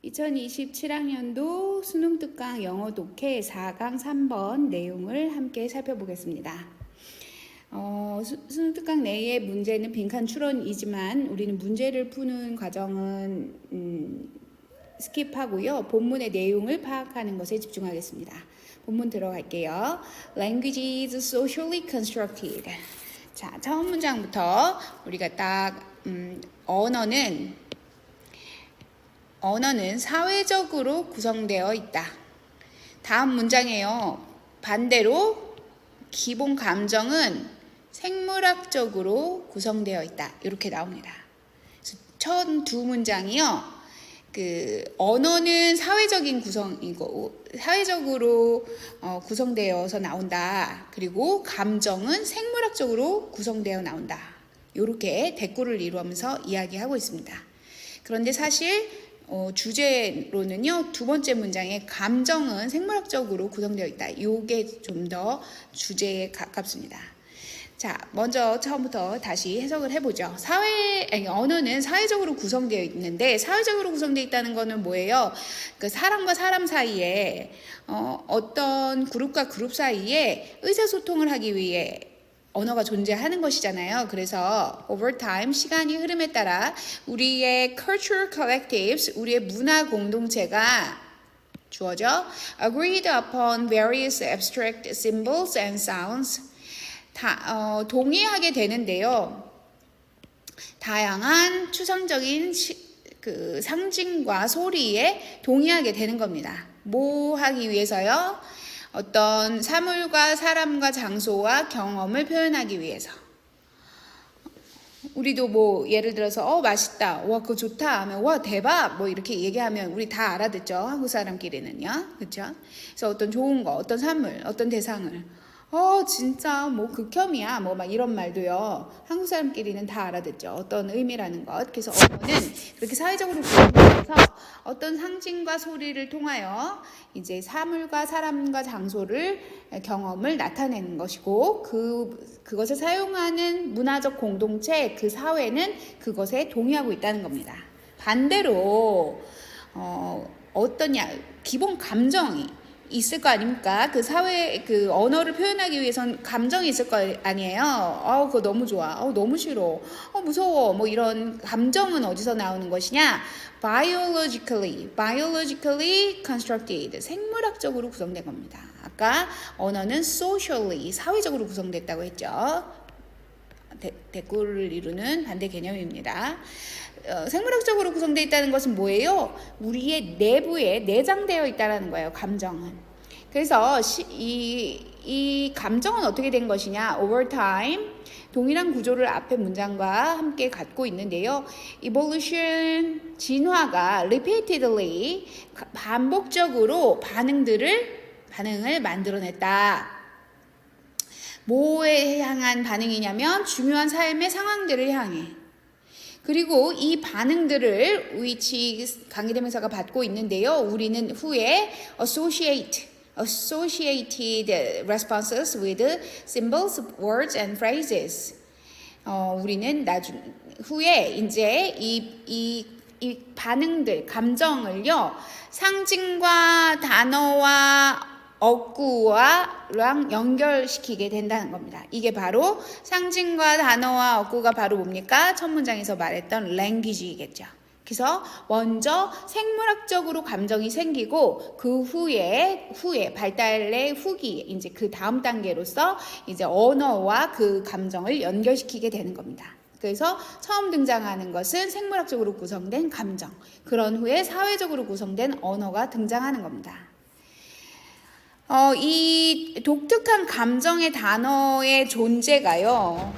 2027학년도 수능 특강 영어 독해 4강 3번 내용을 함께 살펴보겠습니다. 수능 특강 내의 문제는 빈칸 추론이지만 우리는 문제를 푸는 과정은 스킵하고요. 본문의 내용을 파악하는 것에 집중하겠습니다. 본문 들어갈게요. Language is socially constructed. 자, 처음 문장부터 우리가 언어는 사회적으로 구성되어 있다. 다음 문장이에요. 반대로 기본 감정은 생물학적으로 구성되어 있다. 이렇게 나옵니다. 첫 두 문장이요. 언어는 사회적인 구성이고 사회적으로 구성되어서 나온다. 그리고 감정은 생물학적으로 구성되어 나온다. 이렇게 대꾸를 이루면서 이야기하고 있습니다. 그런데 사실 주제로는요, 두 번째 문장에 감정은 생물학적으로 구성되어 있다. 이게 좀 더 주제에 가깝습니다. 자, 먼저 처음부터 다시 해석을 해보죠. 언어는 사회적으로 구성되어 있는데, 사회적으로 구성되어 있다는 거는 뭐예요? 사람과 사람 사이에, 어떤 그룹과 그룹 사이에 의사소통을 하기 위해 언어가 존재하는 것이잖아요. 그래서 over time, 시간이 흐름에 따라 우리의 cultural collectives, 우리의 문화 공동체가 주어져 agreed upon various abstract symbols and sounds, 동의하게 되는데요. 다양한 추상적인 상징과 소리에 동의하게 되는 겁니다. 뭐 하기 위해서요? 어떤 사물과 사람과 장소와 경험을 표현하기 위해서. 우리도 뭐 예를 들어서 맛있다, 와 그거 좋다 하면 와 대박 뭐 이렇게 얘기하면 우리 다 알아듣죠. 한국 사람끼리는요. 그렇죠? 그래서 어떤 좋은 거, 어떤 사물, 어떤 대상을 진짜 뭐 극혐이야 뭐 막 이런 말도요. 한국 사람끼리는 다 알아듣죠. 어떤 의미라는 것. 그래서 언어는 그렇게 사회적으로 구성되어서 어떤 상징과 소리를 통하여 이제 사물과 사람과 장소를 경험을 나타내는 것이고 그것을 사용하는 문화적 공동체, 그 사회는 그것에 동의하고 있다는 겁니다. 반대로 기본 감정이 있을 거 아닙니까? 그 사회, 언어를 표현하기 위해선 감정이 있을 거 아니에요? 그거 너무 좋아. 너무 싫어. 무서워. 뭐 이런 감정은 어디서 나오는 것이냐? biologically constructed. 생물학적으로 구성된 겁니다. 아까 언어는 socially, 사회적으로 구성됐다고 했죠. 대꾸를 이루는 반대 개념입니다. 생물학적으로 구성되어 있다는 것은 뭐예요? 우리의 내부에 내장되어 있다는 거예요. 감정은. 그래서 이 감정은 어떻게 된 것이냐? over time 동일한 구조를 앞에 문장과 함께 갖고 있는데요. evolution 진화가 repeatedly 반복적으로 반응을 만들어냈다. 뭐에 향한 반응이냐면 중요한 삶의 상황들을 향해. 그리고 이 반응들을 which 관계대명사가 받고 있는데요. 우리는 후에 associated responses with symbols, words and phrases. 우리는 후에 이제 이 반응들, 감정을요. 상징과 단어와 어구와랑 연결시키게 된다는 겁니다. 이게 바로 상징과 단어와 어구가 바로 뭡니까? 첫 문장에서 말했던 language이겠죠. 그래서 먼저 생물학적으로 감정이 생기고 그 후에 발달의 후기 이제 그 다음 단계로서 이제 언어와 그 감정을 연결시키게 되는 겁니다. 그래서 처음 등장하는 것은 생물학적으로 구성된 감정. 그런 후에 사회적으로 구성된 언어가 등장하는 겁니다. 이 독특한 감정의 단어의 존재가요,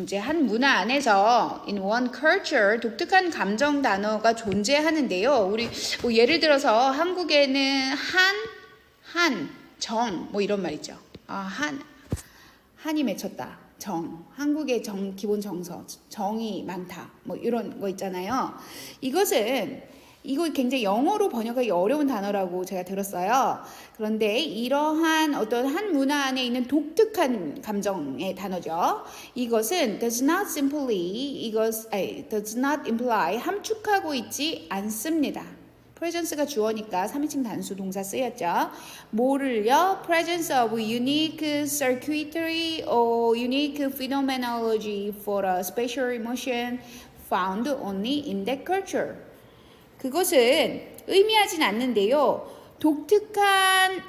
이제 한 문화 안에서 in one culture 독특한 감정 단어가 존재하는데요. 우리 뭐 예를 들어서 한국에는 정 뭐 이런 말 있죠. 한이 맺혔다. 한국의 기본 정서, 정이 많다. 뭐 이런 거 있잖아요. 이거 굉장히 영어로 번역하기 어려운 단어라고 제가 들었어요. 그런데 이러한 어떤 한 문화 안에 있는 독특한 감정의 단어죠. 이것은 does not imply 함축하고 있지 않습니다. presence가 주어니까 3인칭 단수 동사 쓰였죠. 뭐를요? presence of unique circuitry or unique phenomenology for a special emotion found only in that culture. 그것은 의미하진 않는데요. 독특한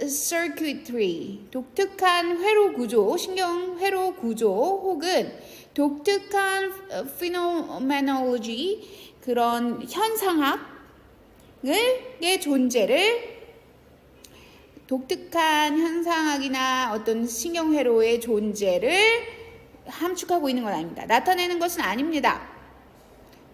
circuitry, 독특한 회로 구조, 신경 회로 구조 혹은 독특한 phenomenology, 그런 현상학의 존재를, 독특한 현상학이나 어떤 신경회로의 존재를 함축하고 있는 건 아닙니다. 나타내는 것은 아닙니다.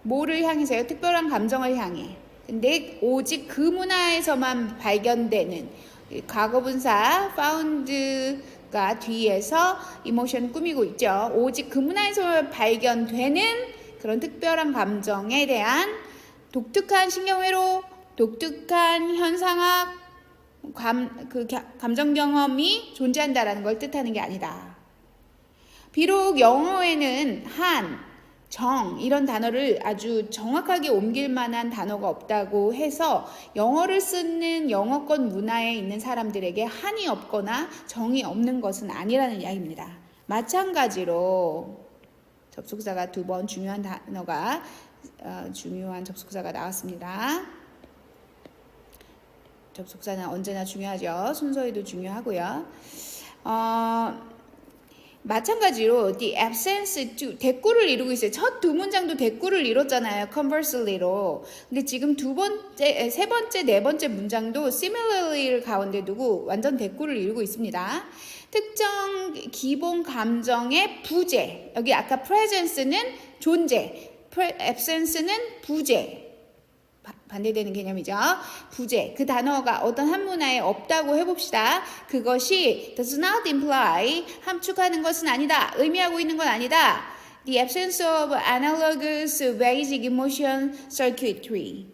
뭐를 향해서요? 특별한 감정을 향해. 근데 오직 그 문화에서만 발견되는 과거분사 found가 뒤에서 이모션 꾸미고 있죠. 오직 그 문화에서 발견되는 그런 특별한 감정에 대한 독특한 신경회로, 독특한 현상학, 감정 경험이 존재한다라는 걸 뜻하는 게 아니다. 비록 영어에는 한, 정 이런 단어를 아주 정확하게 옮길 만한 단어가 없다고 해서 영어를 쓰는 영어권 문화에 있는 사람들에게 한이 없거나 정이 없는 것은 아니라는 이야기입니다. 마찬가지로 접속사가 두 번 중요한 단어가 중요한 접속사가 나왔습니다. 접속사는 언제나 중요하죠. 순서에도 중요하고요. 마찬가지로 the absence to 대꾸를 이루고 있어요. 첫 두 문장도 대꾸를 이뤘잖아요. conversely로. 근데 지금 세 번째, 네 번째 문장도 similarly를 가운데 두고 완전 대꾸를 이루고 있습니다. 특정 기본 감정의 부재. 여기 아까 presence는 존재, absence는 부재. 반대되는 개념이죠. 부재. 그 단어가 어떤 한 문화에 없다고 해봅시다. 그것이 does not imply, 함축하는 것은 아니다. 의미하고 있는 건 아니다. The absence of analogous basic emotion circuitry.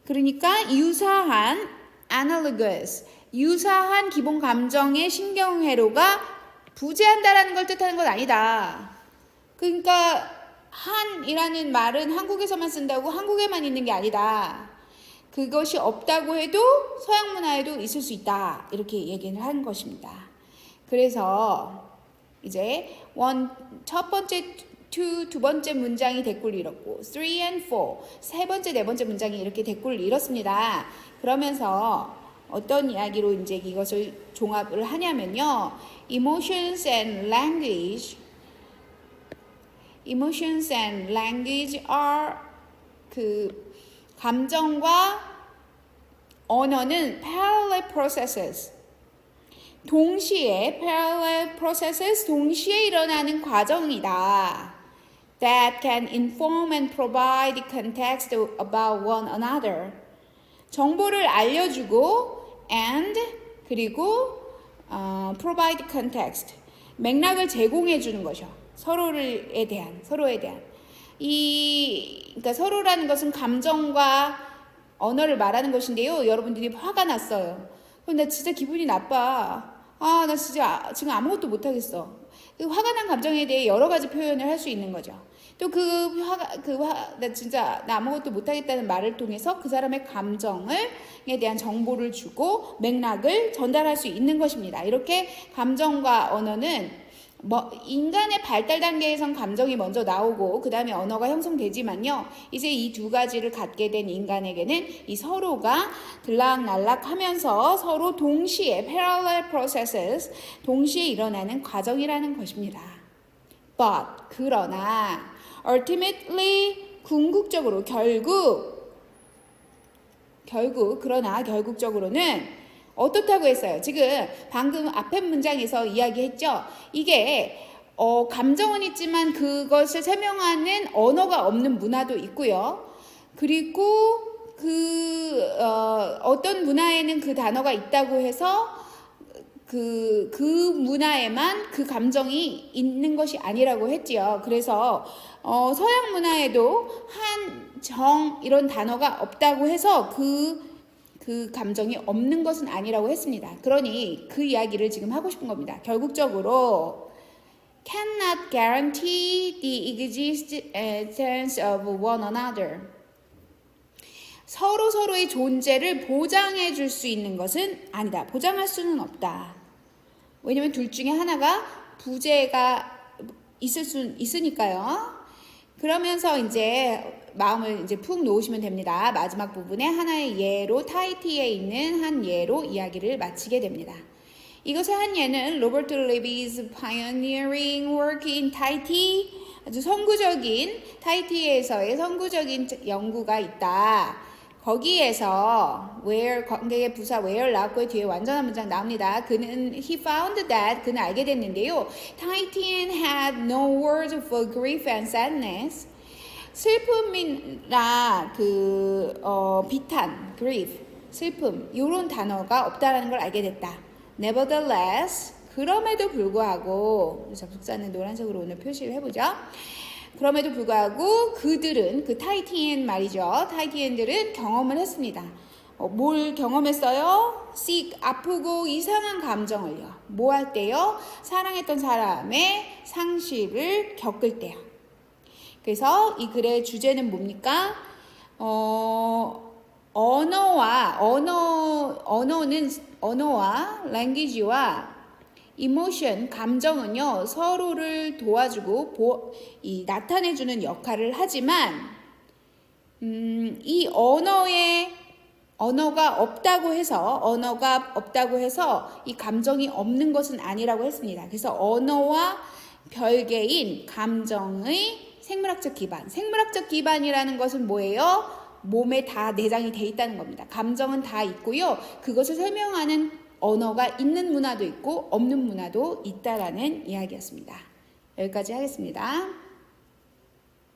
그러니까 유사한 analogous, 유사한 기본 감정의 신경회로가 부재한다라는 걸 뜻하는 건 아니다. 그러니까 한이라는 말은 한국에서만 쓴다고 한국에만 있는 게 아니다. 그것이 없다고 해도 서양 문화에도 있을 수 있다. 이렇게 얘기를 하는 것입니다. 그래서 이제 첫 번째 두 번째 문장이 대꾸를 이뤘고 3 and 4 세 번째 네 번째 문장이 이렇게 대꾸를 이뤘습니다. 그러면서 어떤 이야기로 이제 이것을 종합을 하냐면요. Emotions and language are 그 감정과 언어는 parallel processes. 동시에 parallel processes, 동시에 일어나는 과정이다. That can inform and provide context about one another. 정보를 알려주고 and 그리고 provide context. 맥락을 제공해 주는 것이요. 서로에 대한. 그러니까 서로라는 것은 감정과 언어를 말하는 것인데요. 여러분들이 화가 났어요. 그럼 나 진짜 기분이 나빠. 나 진짜 지금 아무것도 못하겠어. 그 화가 난 감정에 대해 여러 가지 표현을 할 수 있는 거죠. 또 나 진짜 나 아무것도 못하겠다는 말을 통해서 그 사람의 감정에 대한 정보를 주고 맥락을 전달할 수 있는 것입니다. 이렇게 감정과 언어는 인간의 발달 단계에선 감정이 먼저 나오고 그 다음에 언어가 형성되지만요. 이제 이 두 가지를 갖게 된 인간에게는 이 서로가 들락날락하면서 서로 동시에 parallel processes, 동시에 일어나는 과정이라는 것입니다. But 그러나 ultimately 궁극적으로 결국적으로는 어떻다고 했어요? 지금 방금 앞에 문장에서 이야기했죠? 이게 감정은 있지만 그것을 설명하는 언어가 없는 문화도 있고요. 그리고 어떤 문화에는 그 단어가 있다고 해서 그 문화에만 그 감정이 있는 것이 아니라고 했지요. 그래서 서양 문화에도 정 이런 단어가 없다고 해서 그 감정이 없는 것은 아니라고 했습니다. 그러니 그 이야기를 지금 하고 싶은 겁니다. 결국적으로 cannot guarantee the existence of one another. 서로의 존재를 보장해 줄 수 있는 것은 아니다. 보장할 수는 없다. 왜냐면 둘 중에 하나가 부재가 있을 수 있으니까요. 그러면서 이제 마음을 이제 푹 놓으시면 됩니다. 마지막 부분에 하나의 예로 타히티에 있는 한 예로 이야기를 마치게 됩니다. 이것의 한 예는 로버트 레비's pioneering work in Tahiti, 아주 선구적인 타히티에서의 선구적인 연구가 있다. 거기에서 where 관계의 부사 where 나왔고요. 뒤에 완전한 문장 나옵니다. 그는 he found that 그는 알게 됐는데요. Tahitian had no words for grief and sadness. 슬픔이나 비탄, grief, 슬픔 이런 단어가 없다라는 걸 알게 됐다. Nevertheless, 그럼에도 불구하고 접속사는 노란색으로 오늘 표시를 해보죠. 그럼에도 불구하고 그들은 그 타히티엔 말이죠. 타히티엔들은 경험을 했습니다. 뭘 경험했어요? sick, 아프고 이상한 감정을요. 뭐 할 때요? 사랑했던 사람의 상실을 겪을 때요. 그래서 이 글의 주제는 뭡니까? 언어와 language와 emotion, 감정은요, 서로를 도와주고 나타내주는 역할을 하지만, 이 언어가 없다고 해서 이 감정이 없는 것은 아니라고 했습니다. 그래서 언어와 별개인 감정의 생물학적 기반이라는 것은 뭐예요? 몸에 다 내장이 돼 있다는 겁니다. 감정은 다 있고요. 그것을 설명하는 언어가 있는 문화도 있고 없는 문화도 있다라는 이야기였습니다. 여기까지 하겠습니다.